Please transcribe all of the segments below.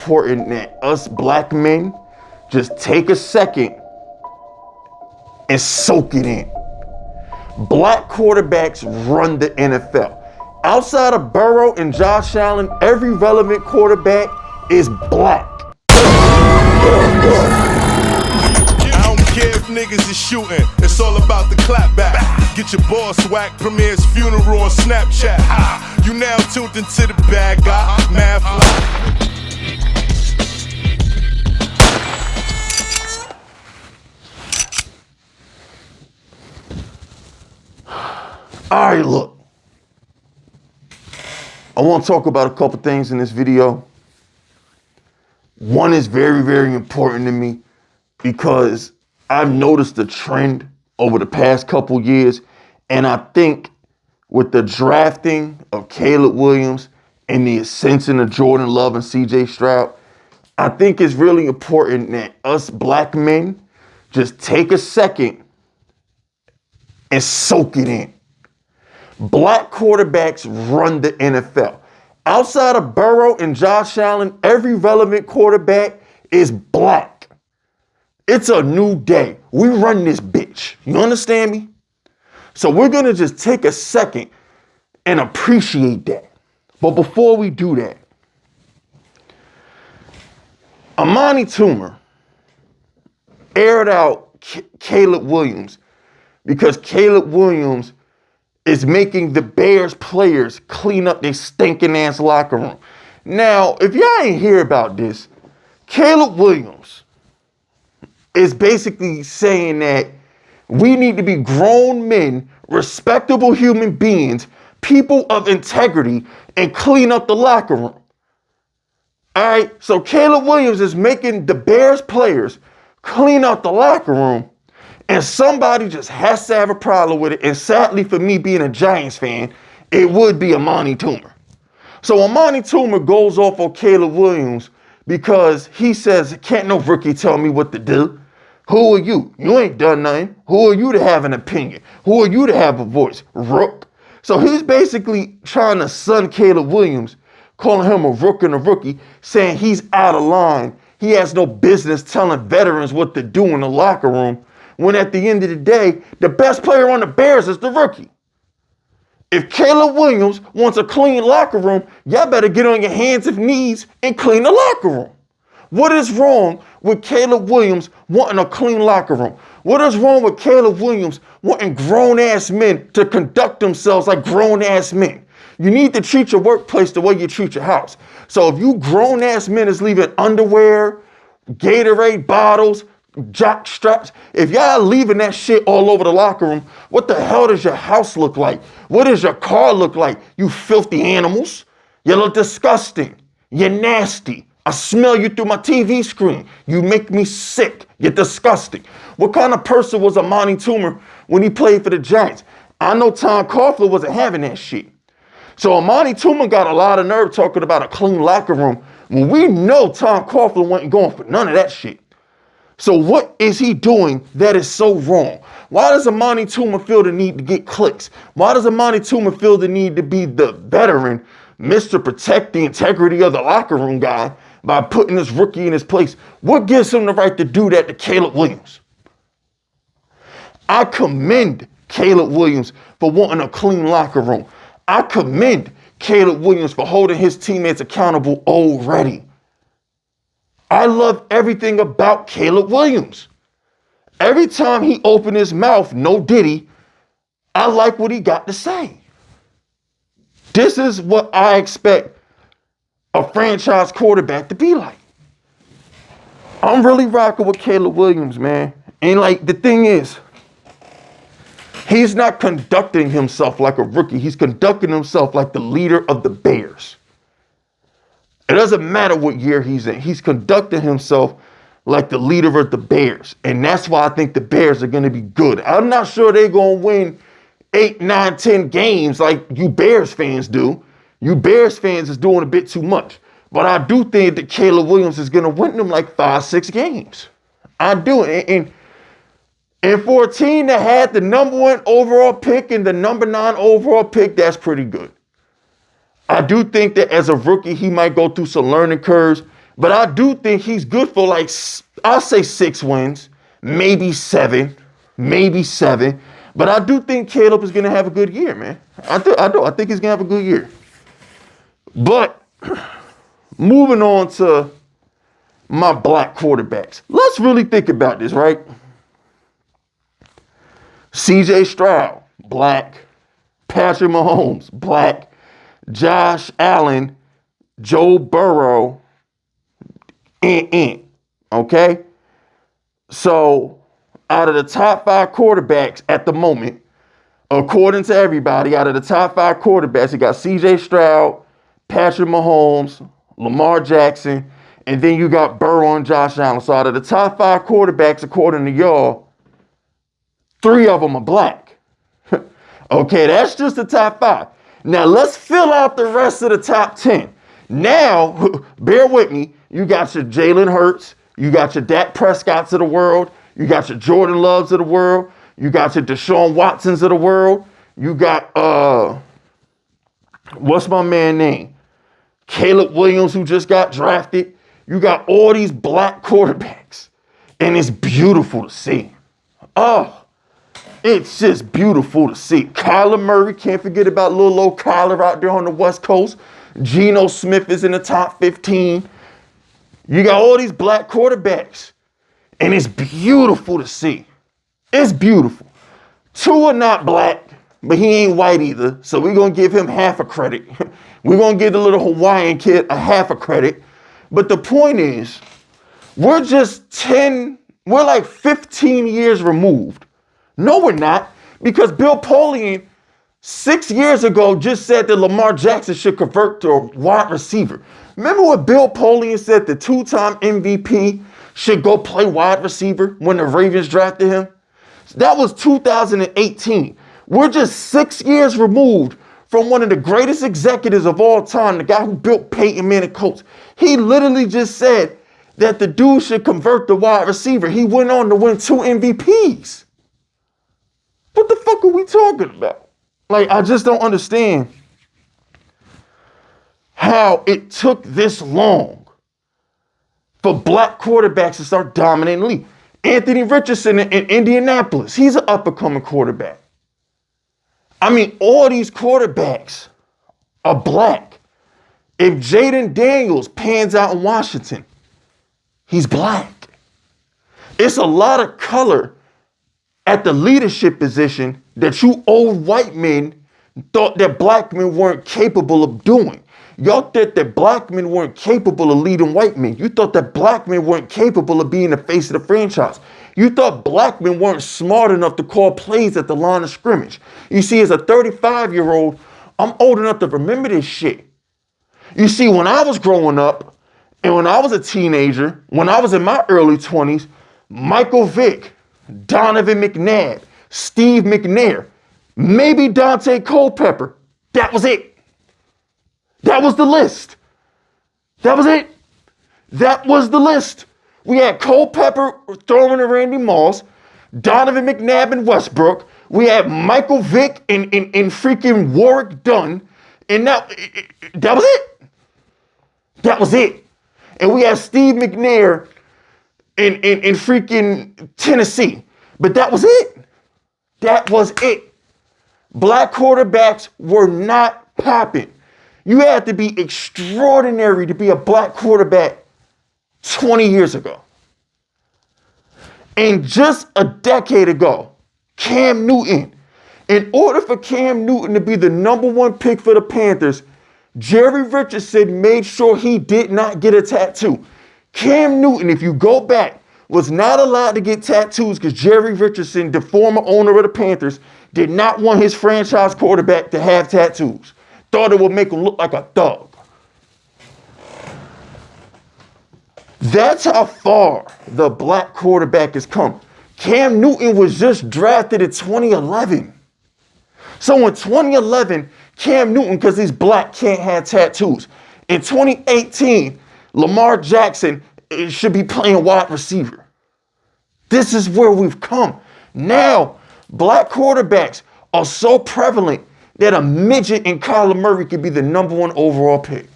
Important that us black men just take a second and soak it in. Black quarterbacks run the NFL. Outside of Burrow and Josh Allen, every relevant quarterback is black. I don't care if niggas is shooting, it's all about the clap back. Get your boss whack, premier's funeral on Snapchat. You now tuned into the bad guy, Mad Fly. All right, look. I want to talk about a couple things in this video. One is very, very important to me because I've noticed a trend over the past couple years, and I think with the drafting of Caleb Williams and the ascension of Jordan Love and CJ Stroud, I think it's really important that us black men just take a second and soak it in. Black quarterbacks run the NFL. Outside of Burrow and Josh Allen, every relevant quarterback is black. It's a new day. We run this bitch. You understand me? So we're going to just take a second and appreciate that. But before we do that, Amani Toomer aired out Caleb Williams because Caleb Williams is making the Bears players clean up their stinking ass locker room. Now, if y'all ain't hear about this, Caleb Williams is basically saying that we need to be grown men, respectable human beings, people of integrity, and clean up the locker room. All right, so Caleb Williams is making the Bears players clean out the locker room, and somebody just has to have a problem with it. And sadly, for me being a Giants fan, it would be Amani Toomer. So Amani Toomer goes off on Caleb Williams because he says, can't no rookie tell me what to do. Who are you? You ain't done nothing. Who are you to have an opinion? Who are you to have a voice? Rook. So he's basically trying to sun Caleb Williams, calling him a rook and a rookie, saying he's out of line. He has no business telling veterans what to do in the locker room, when at the end of the day, the best player on the Bears is the rookie. If Caleb Williams wants a clean locker room, y'all better get on your hands and knees and clean the locker room. What is wrong with Caleb Williams wanting a clean locker room? What is wrong with Caleb Williams wanting grown-ass men to conduct themselves like grown-ass men? You need to treat your workplace the way you treat your house. So if you grown-ass men is leaving underwear, Gatorade bottles, jock straps, if y'all leaving that shit all over the locker room, what the hell does your house look like? What does your car look like? You filthy animals. You look disgusting. You're nasty. I smell you through my TV screen. You make me sick. You're disgusting. What kind of person was Amani Toomer when he played for the Giants? I know Tom Coughlin wasn't having that shit. So Amani Toomer got a lot of nerve talking about a clean locker room when we know Tom Coughlin wasn't going for none of that shit. So what is he doing that is so wrong? Why does Amani Toomer feel the need to get clicks? Why does Amani Toomer feel the need to be the veteran, Mr. Protect the integrity of the locker room guy by putting this rookie in his place? What gives him the right to do that to Caleb Williams? I commend Caleb Williams for wanting a clean locker room. I commend Caleb Williams for holding his teammates accountable already. I love everything about Caleb Williams. Every time he opened his mouth, no diddy, I like what he got to say. This is what I expect a franchise quarterback to be like. I'm really rocking with Caleb Williams, man. And like, the thing is, he's not conducting himself like a rookie. He's conducting himself like the leader of the Bears. It doesn't matter what year he's in. He's conducting himself like the leader of the Bears. And that's why I think the Bears are going to be good. I'm not sure they're going to win 8, 9, 10 games like you Bears fans do. You Bears fans is doing a bit too much. But I do think that Caleb Williams is going to win them like 5, 6 games. I do. And for a team that had the number 1 overall pick and the number 9 overall pick, that's pretty good. I do think that as a rookie, he might go through some learning curves But I do think he's good for like, I'll say 6 wins, maybe 7, maybe 7. But I do think Caleb is going to have a good year, man. I do. I think he's going to have a good year. But moving on to my black quarterbacks. Let's really think about this, right? CJ Stroud, black. Patrick Mahomes, black. Josh Allen, Joe Burrow, okay? So out of the top 5 quarterbacks at the moment, according to everybody, out of the top 5 quarterbacks, you got CJ Stroud, Patrick Mahomes, Lamar Jackson, and then you got Burrow and Josh Allen. So out of the top 5 quarterbacks, according to y'all, 3 of them are black. Okay, that's just the top 5. Now let's fill out the rest of the top 10. Now, bear with me, you got your Jalen Hurts, you got your Dak Prescotts of the world, you got your Jordan Loves of the world, you got your Deshaun Watsons of the world, you got, what's my man name? Caleb Williams, who just got drafted. You got all these black quarterbacks, and it's beautiful to see. Oh, it's just beautiful to see. Kyler Murray, can't forget about little old Kyler out there on the West Coast. Geno Smith is in the top 15. You got all these black quarterbacks, and it's beautiful to see. It's beautiful. 2 are not black, but he ain't white either, so we're going to give him half a credit. We're going to give the little Hawaiian kid a half a credit. But the point is, we're like 15 years removed. No, we're not, because Bill Polian 6 years ago just said that Lamar Jackson should convert to a wide receiver. Remember what Bill Polian said, the 2-time MVP should go play wide receiver when the Ravens drafted him? That was 2018. We're just 6 years removed from one of the greatest executives of all time, the guy who built Peyton Manning Colts. He literally just said that the dude should convert to wide receiver. He went on to win 2 MVPs. What the fuck are we talking about? Like, I just don't understand how it took this long for black quarterbacks to start dominating the league. Anthony Richardson in Indianapolis, he's an up-and-coming quarterback. I mean, all these quarterbacks are black. If Jaden Daniels pans out in Washington, he's black. It's a lot of color at the leadership position that you old white men thought that black men weren't capable of doing. Y'all thought that black men weren't capable of leading white men. You thought that black men weren't capable of being the face of the franchise. You thought black men weren't smart enough to call plays at the line of scrimmage. You see, as a 35-year-old, I'm old enough to remember this shit. You see, when I was growing up and when I was a teenager, when I was in my early 20s, Michael Vick, Donovan McNabb, Steve McNair, maybe Dante Culpepper. That was it. That was the list. That was it. That was the list. We had Culpepper throwing to Randy Moss, Donovan McNabb and Westbrook. We had Michael Vick and freaking Warwick Dunn. And that was it. That was it. And we had Steve McNair in freaking Tennessee. But that was it. That was it. Black quarterbacks were not popping. You had to be extraordinary to be a black quarterback 20 years ago. And just a decade ago, Cam Newton, in order for Cam Newton to be the #1 pick for the Panthers, Jerry Richardson made sure he did not get a tattoo. Cam Newton, if you go back, was not allowed to get tattoos because Jerry Richardson, the former owner of the Panthers, did not want his franchise quarterback to have tattoos. Thought it would make him look like a thug. That's how far the black quarterback has come. Cam Newton was just drafted in 2011. So in 2011, Cam Newton, because he's black, can't have tattoos. In 2018, Lamar Jackson should be playing wide receiver. This is where we've come. Now, black quarterbacks are so prevalent that a midget in Kyler Murray could be the #1 overall pick.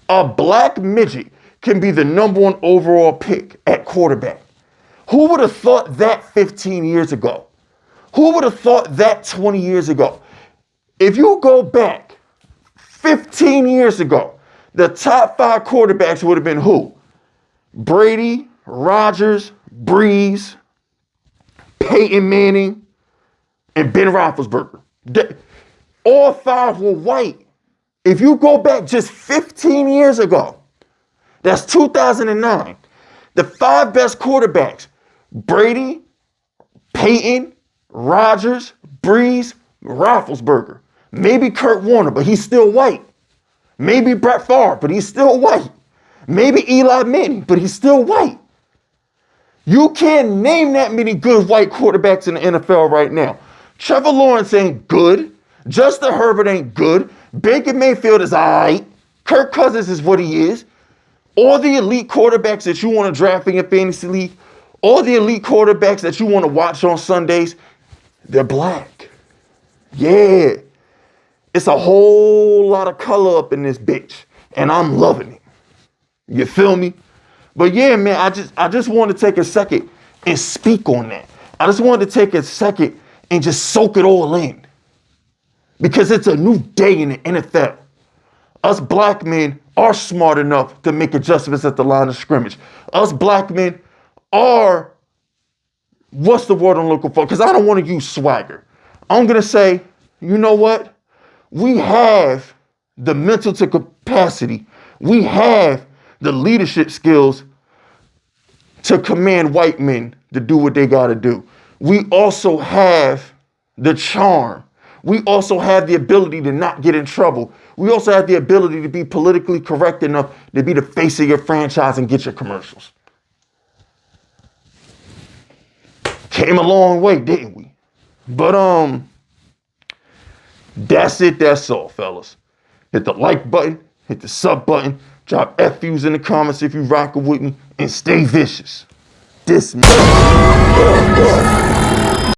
A black midget can be the #1 overall pick at quarterback. Who would have thought that 15 years ago? Who would have thought that 20 years ago? If you go back 15 years ago, the top 5 quarterbacks would have been who? Brady, Rodgers, Breeze, Peyton Manning, and Ben Roethlisberger. All 5 were white. If you go back just 15 years ago, that's 2009, the 5 best quarterbacks, Brady, Peyton, Rodgers, Breeze, Roethlisberger. Maybe Kurt Warner, but he's still white. Maybe Brett Favre, but he's still white. Maybe Eli Manning, but he's still white. You can't name that many good white quarterbacks in the NFL right now. Trevor Lawrence ain't good. Justin Herbert ain't good. Baker Mayfield is all right. Kirk Cousins is what he is. All the elite quarterbacks that you want to draft in your fantasy league, all the elite quarterbacks that you want to watch on Sundays, they're black. Yeah. It's a whole lot of color up in this bitch, and I'm loving it. You feel me? But yeah, man, I just want to take a second and speak on that. I just wanted to take a second and just soak it all in. Because it's a new day in the NFL. Us black men are smart enough to make adjustments at the line of scrimmage. Us black men are, what's the word I'm looking for? Because I don't want to use swagger. I'm going to say, you know what? We have the mental capacity. We have the leadership skills to command white men to do what they got to do. We also have the charm. We also have the ability to not get in trouble. We also have the ability to be politically correct enough to be the face of your franchise and get your commercials. Came a long way, didn't we? But that's it, that's all, fellas. Hit the like button, hit the sub button, drop FUs in the comments if you rockin' with me, and stay vicious. Dismiss.